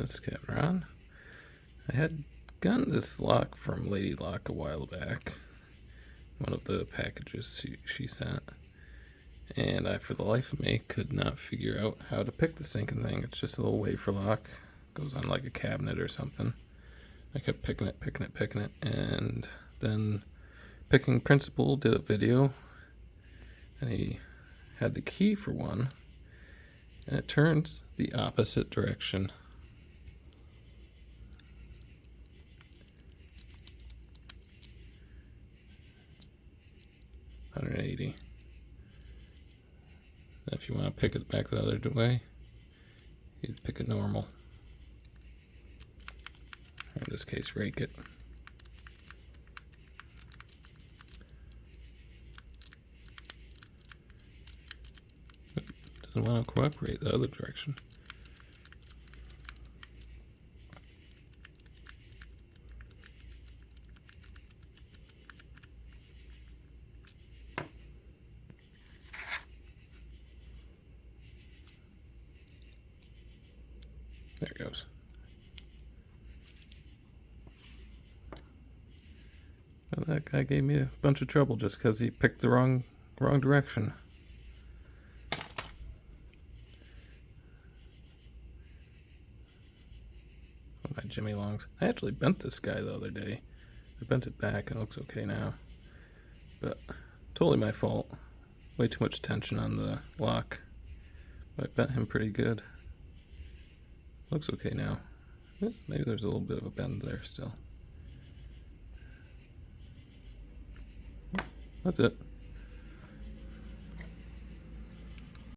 this camera on. I had gotten this lock from Lady Lock a while back, one of the packages she sent, and I, for the life of me, could not figure out how to pick the stinking thing. It's just a little wafer lock, goes on like a cabinet or something. I kept picking it, and then Picking Principal did a video, and he had the key for one, and it turns the opposite direction. $180. If you want to pick it back the other way, you'd pick it normal. Or in this case, rake it. Doesn't want to cooperate the other direction. There it goes. Well, that guy gave me a bunch of trouble just because he picked the wrong direction. Oh, my Jimmy Longs. I actually bent this guy the other day. I bent it back and it looks okay now. But totally my fault. Way too much tension on the lock. But I bent him pretty good. Looks okay now. Maybe there's a little bit of a bend there still. That's it.